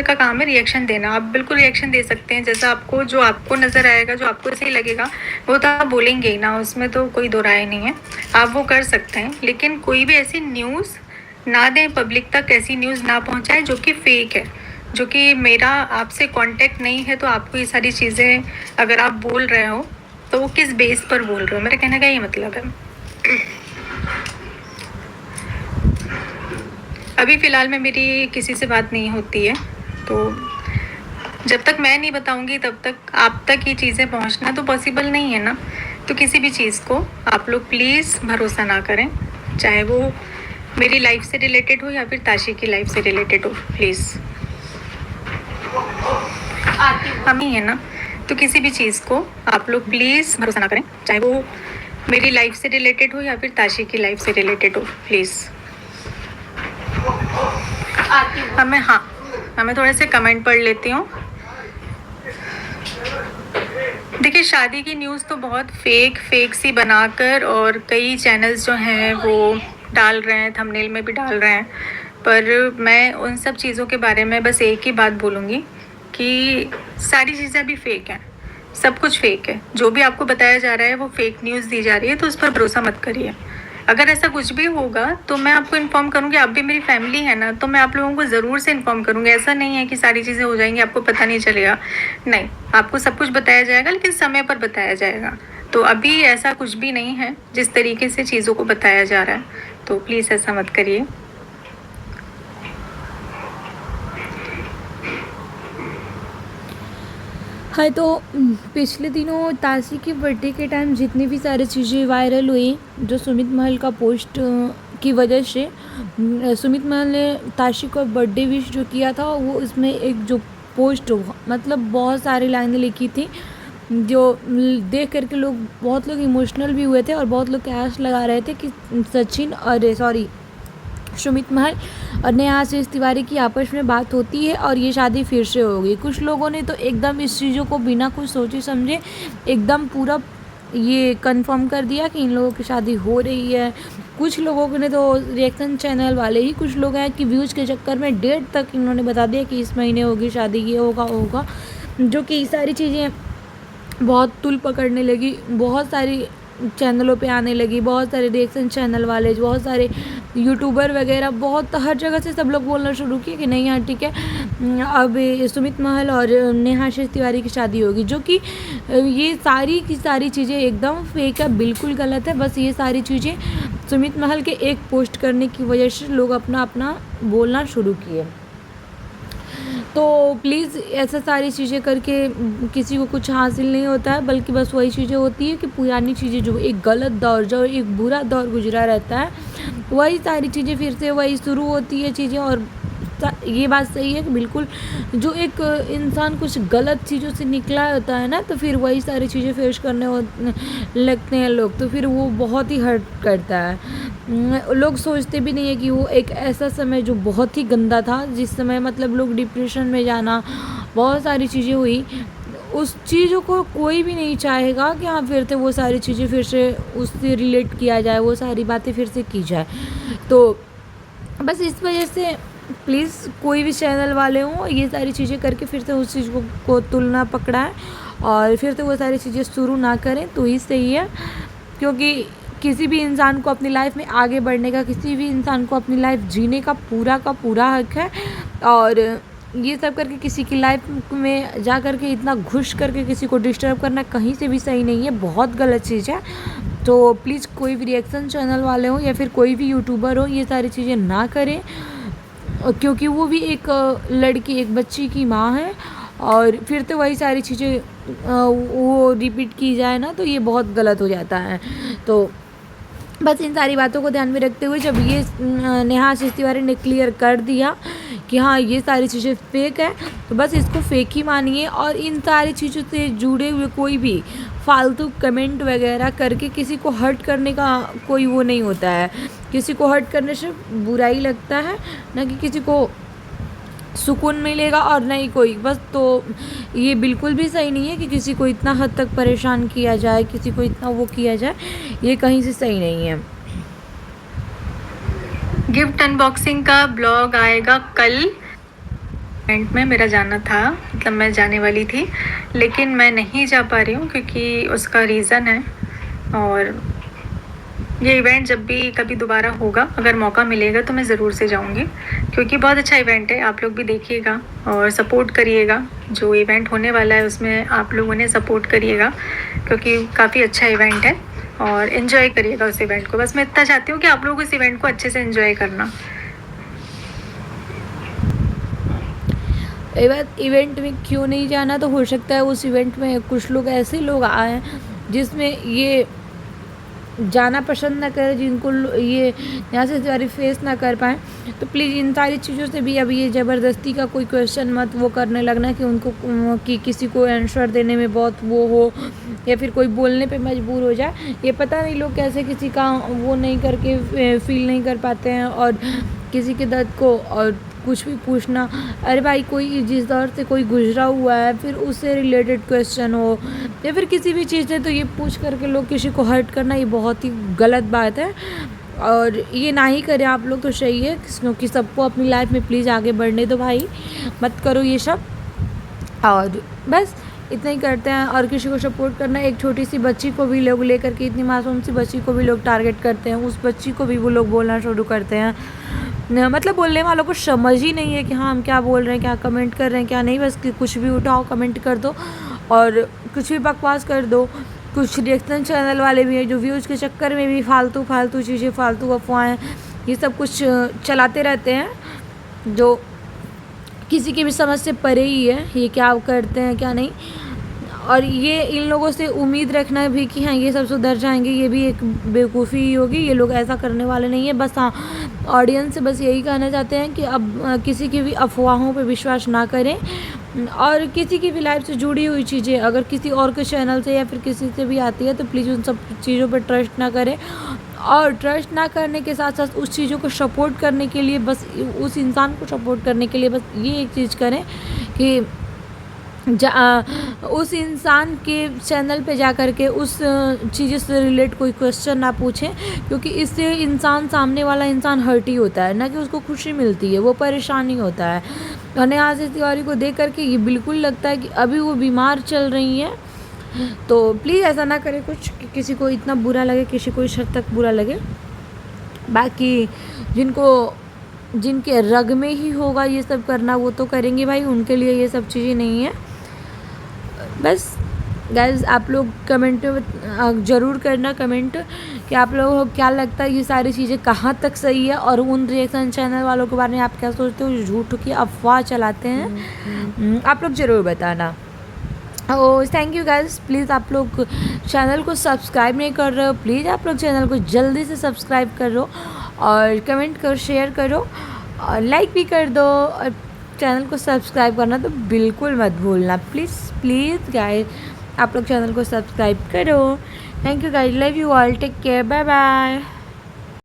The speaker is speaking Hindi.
का काम है रिएक्शन देना। आप बिल्कुल रिएक्शन दे सकते हैं जैसा आपको, जो आपको नज़र आएगा, जो आपको सही लगेगा वो तो आप बोलेंगे ही ना, उसमें तो कोई दो राय नहीं है, आप वो कर सकते हैं। लेकिन कोई भी ऐसी न्यूज़ ना दें, पब्लिक तक ऐसी न्यूज़ ना पहुंचाएं जो कि फेक है, जो कि मेरा आपसे कांटेक्ट नहीं है तो आपको ये सारी चीज़ें अगर आप बोल रहे हो तो वो किस बेस पर बोल रहे हो, मेरे कहने का ये मतलब है। अभी फ़िलहाल में मेरी किसी से बात नहीं होती है, तो जब तक मैं नहीं बताऊंगी तब तक आप तक ये चीज़ें पहुंचना तो पॉसिबल नहीं है ना। तो किसी भी चीज़ को आप लोग प्लीज़ भरोसा ना करें, चाहे वो मेरी लाइफ से रिलेटेड हो या फिर ताशी की लाइफ से रिलेटेड हो, प्लीज़। हम ही है ना, तो किसी भी चीज़ को आप लोग प्लीज़ भरोसा ना करें, चाहे वो मेरी लाइफ से रिलेटेड हो या फिर ताशी की लाइफ से रिलेटेड हो, प्लीज़। मैं थोड़े से कमेंट पढ़ लेती हूँ। देखिए, शादी की न्यूज़ तो बहुत फेक सी बनाकर और कई चैनल्स जो हैं वो डाल रहे हैं, थंबनेल में भी डाल रहे हैं, पर मैं उन सब चीज़ों के बारे में बस एक ही बात बोलूँगी कि सारी चीज़ें अभी फेक हैं, सब कुछ फेक है। जो भी आपको बताया जा रहा है वो फेक न्यूज़ दी जा रही है, तो उस पर भरोसा मत करिए। अगर ऐसा कुछ भी होगा तो मैं आपको इन्फॉर्म करूँगी, आप भी मेरी फैमिली है ना, तो मैं आप लोगों को ज़रूर से इन्फॉर्म करूँगी। ऐसा नहीं है कि सारी चीज़ें हो जाएंगी आपको पता नहीं चलेगा, नहीं, आपको सब कुछ बताया जाएगा, लेकिन समय पर बताया जाएगा। तो अभी ऐसा कुछ भी नहीं है जिस तरीके से चीज़ों को बताया जा रहा है, तो प्लीज़ ऐसा मत करिए। हाँ, तो पिछले दिनों ताशी के बर्थडे के टाइम जितनी भी सारी चीज़ें वायरल हुई, जो सुमित महल का पोस्ट की वजह से, सुमित महल ने ताशी को बर्थडे विश जो किया था, वो उसमें एक जो पोस्ट मतलब बहुत सारी लाइनें लिखी थी जो देख करके लोग, बहुत लोग इमोशनल भी हुए थे और बहुत लोग कैश लगा रहे थे कि सचिन और सुमित महल और नेहा आशीष तिवारी की आपस में बात होती है और ये शादी फिर से होगी। कुछ लोगों ने तो एकदम इस चीज़ों को बिना कुछ सोचे समझे एकदम पूरा ये कंफर्म कर दिया कि इन लोगों की शादी हो रही है। कुछ लोगों ने तो, रिएक्शन चैनल वाले ही कुछ लोग हैं कि व्यूज़ के चक्कर में डेट तक इन्होंने बता दिया कि इस महीने होगी शादी, ये होगा, जो कि सारी चीज़ें बहुत तुल पकड़ने लगी, बहुत सारी चैनलों पे आने लगी, बहुत सारे रिएक्शन चैनल वाले, बहुत सारे यूट्यूबर वगैरह, बहुत हर जगह से सब लोग बोलना शुरू किए कि नहीं यार ठीक है, अब सुमित महल और नेहा आशीष तिवारी की शादी होगी, जो कि ये सारी की सारी चीज़ें एकदम फेक है, बिल्कुल गलत है। बस ये सारी चीज़ें सुमित महल के एक पोस्ट करने की वजह से लोग अपना अपना बोलना शुरू किए। तो प्लीज़ ऐसा सारी चीज़ें करके किसी को कुछ हासिल नहीं होता है, बल्कि बस वही चीज़ें होती है कि पुरानी चीज़ें, जो एक गलत दौर, जो एक बुरा दौर गुजरा रहता है, वही सारी चीज़ें फिर से वही शुरू होती है चीज़ें। और ये बात सही है कि बिल्कुल जो एक इंसान कुछ गलत चीज़ों से निकला होता है ना, तो फिर वही सारी चीज़ें फेस करने लगते हैं लोग, तो फिर वो बहुत ही हर्ट करता है। लोग सोचते भी नहीं है कि वो एक ऐसा समय जो बहुत ही गंदा था, जिस समय मतलब लोग डिप्रेशन में जाना, बहुत सारी चीज़ें हुई, उस चीज़ों को कोई भी नहीं चाहेगा कि हाँ फिर से वो सारी चीज़ें फिर से उससे रिलेट किया जाए, वो सारी बातें फिर से की जाए। तो बस इस वजह से प्लीज़ कोई भी चैनल वाले हों, ये सारी चीज़ें करके फिर से उस चीज़ को तुलना पकड़ाएं और फिर से वो सारी चीज़ें शुरू ना करें तो ही सही है। क्योंकि किसी भी इंसान को अपनी लाइफ में आगे बढ़ने का, किसी भी इंसान को अपनी लाइफ जीने का पूरा हक है, और ये सब करके किसी की लाइफ में जा करके इतना घुस करके किसी को डिस्टर्ब करना कहीं से भी सही नहीं है, बहुत गलत चीज़ है। तो प्लीज़ कोई भी रिएक्शन चैनल वाले हो या फिर कोई भी यूट्यूबर हो, ये सारी चीज़ें ना करें, क्योंकि वो भी एक लड़की, एक बच्ची की माँ है, और फिर तो वही सारी चीज़ें वो रिपीट की जाए ना, तो ये बहुत गलत हो जाता है। तो बस इन सारी बातों को ध्यान में रखते हुए, जब ये नेहा आशीष तिवारी ने क्लियर कर दिया कि हाँ ये सारी चीज़ें फेक है, तो बस इसको फेक ही मानिए। और इन सारी चीज़ों से जुड़े हुए कोई भी फालतू कमेंट वगैरह करके किसी को हर्ट करने का कोई वो नहीं होता है। किसी को हर्ट करने से बुराई लगता है, ना कि किसी को सुकून मिलेगा, और नहीं कोई बस। तो ये बिल्कुल भी सही नहीं है कि किसी को इतना हद तक परेशान किया जाए, किसी को इतना वो किया जाए, ये कहीं से सही नहीं है। गिफ्ट अनबॉक्सिंग का ब्लॉग आएगा कल, इवेंट में मेरा जाना था, मतलब मैं जाने वाली थी, लेकिन मैं नहीं जा पा रही हूँ क्योंकि उसका रीज़न है। और ये इवेंट जब भी कभी दोबारा होगा, अगर मौका मिलेगा तो मैं ज़रूर से जाऊँगी, क्योंकि बहुत अच्छा इवेंट है। आप लोग भी देखिएगा और सपोर्ट करिएगा। जो इवेंट होने वाला है उसमें आप लोगों ने सपोर्ट करिएगा, क्योंकि काफ़ी अच्छा इवेंट है और इन्जॉय करिएगा उस इवेंट को। बस मैं इतना चाहती हूँ कि आप लोग उस इवेंट को अच्छे से इन्जॉय करना। इवेंट में क्यों नहीं जाना, तो हो सकता है उस इवेंट में कुछ लोग ऐसे लोग आए जिसमें ये जाना पसंद ना करें, जिनको ये यहाँ से सारी फेस ना कर पाएँ। तो प्लीज़ इन सारी चीज़ों से भी अभी ये ज़बरदस्ती का कोई क्वेश्चन मत वो करने लगना कि उनको कि किसी को आंसर देने में बहुत वो हो या फिर कोई बोलने पे मजबूर हो जाए। ये पता नहीं लोग कैसे किसी का वो नहीं करके फील नहीं कर पाते हैं और किसी के दर्द को और कुछ भी पूछना। अरे भाई, कोई जिस दौर से कोई गुजरा हुआ है फिर उससे रिलेटेड क्वेश्चन हो या फिर किसी भी चीज़ से, तो ये पूछ करके लोग किसी को हर्ट करना ये बहुत ही गलत बात है और ये ना ही करें आप लोग तो सही है, क्योंकि सबको अपनी लाइफ में प्लीज़ आगे बढ़ने दो भाई, मत करो ये सब। और बस इतना ही करते हैं। और किसी को सपोर्ट करना, एक छोटी सी बच्ची को भी लोग लेकर के, इतनी मासूम सी बच्ची को भी लोग टारगेट करते हैं, उस बच्ची को भी वो लोग बोलना शुरू करते हैं। मतलब बोलने वालों को समझ ही नहीं है कि हाँ हम क्या बोल रहे हैं, क्या कमेंट कर रहे हैं, क्या नहीं। बस कुछ भी उठाओ कमेंट कर दो और कुछ भी बकवास कर दो। कुछ रिएक्शन चैनल वाले भी हैं जो व्यूज़ के चक्कर में भी फालतू चीज़ें, फालतू अफवाहें ये सब कुछ चलाते रहते हैं, जो किसी की भी समझ से परे ही है ये क्या करते हैं क्या नहीं। और ये इन लोगों से उम्मीद रखना भी कि हाँ ये सब सुधर जाएंगे, ये भी एक बेवकूफ़ी ही होगी। ये लोग ऐसा करने वाले नहीं है। बस हाँ, ऑडियंस से बस यही कहना चाहते हैं कि अब किसी की भी अफवाहों पे विश्वास ना करें और किसी की भी लाइफ से जुड़ी हुई चीज़ें अगर किसी और के चैनल से या फिर किसी से भी आती है तो प्लीज़ उन सब चीज़ों पर ट्रस्ट ना करें। और ट्रस्ट ना करने के साथ साथ उस चीज़ों को सपोर्ट करने के लिए, बस उस इंसान को सपोर्ट करने के लिए बस ये एक चीज़ करें कि उस इंसान के चैनल पे जा कर के उस चीज़ से रिलेट कोई क्वेश्चन ना पूछें, क्योंकि इससे इंसान, सामने वाला इंसान हर्ट ही होता है, ना कि उसको खुशी मिलती है, वो परेशानी होता है। और नेहा तिवारी को देख करके ये बिल्कुल लगता है कि अभी वो बीमार चल रही हैं। तो प्लीज़ ऐसा ना करें कुछ कि किसी को इतना बुरा लगे, किसी को इस हद तक बुरा लगे। बाकी जिनके रग में ही होगा ये सब करना वो तो करेंगे भाई, उनके लिए ये सब चीज़ें नहीं है। बस गाइस, आप लोग कमेंट में ज़रूर करना कमेंट कि आप लोगों को क्या लगता है ये सारी चीज़ें कहाँ तक सही है और उन रिएक्शन चैनल वालों के बारे में आप क्या सोचते हो, झूठ की अफवाह चलाते हैं। आप लोग ज़रूर बताना। ओ थैंक यू गाइस। प्लीज़ आप लोग चैनल को सब्सक्राइब नहीं कर रहे हो, प्लीज़ आप लोग चैनल को जल्दी से सब्सक्राइब करो और कमेंट करो, शेयर करो और लाइक भी कर दो। और चैनल को सब्सक्राइब करना तो बिल्कुल मत भूलना, प्लीज़ गाइस, आप लोग चैनल को सब्सक्राइब करो। Thank you guys, love you all, take care, bye bye.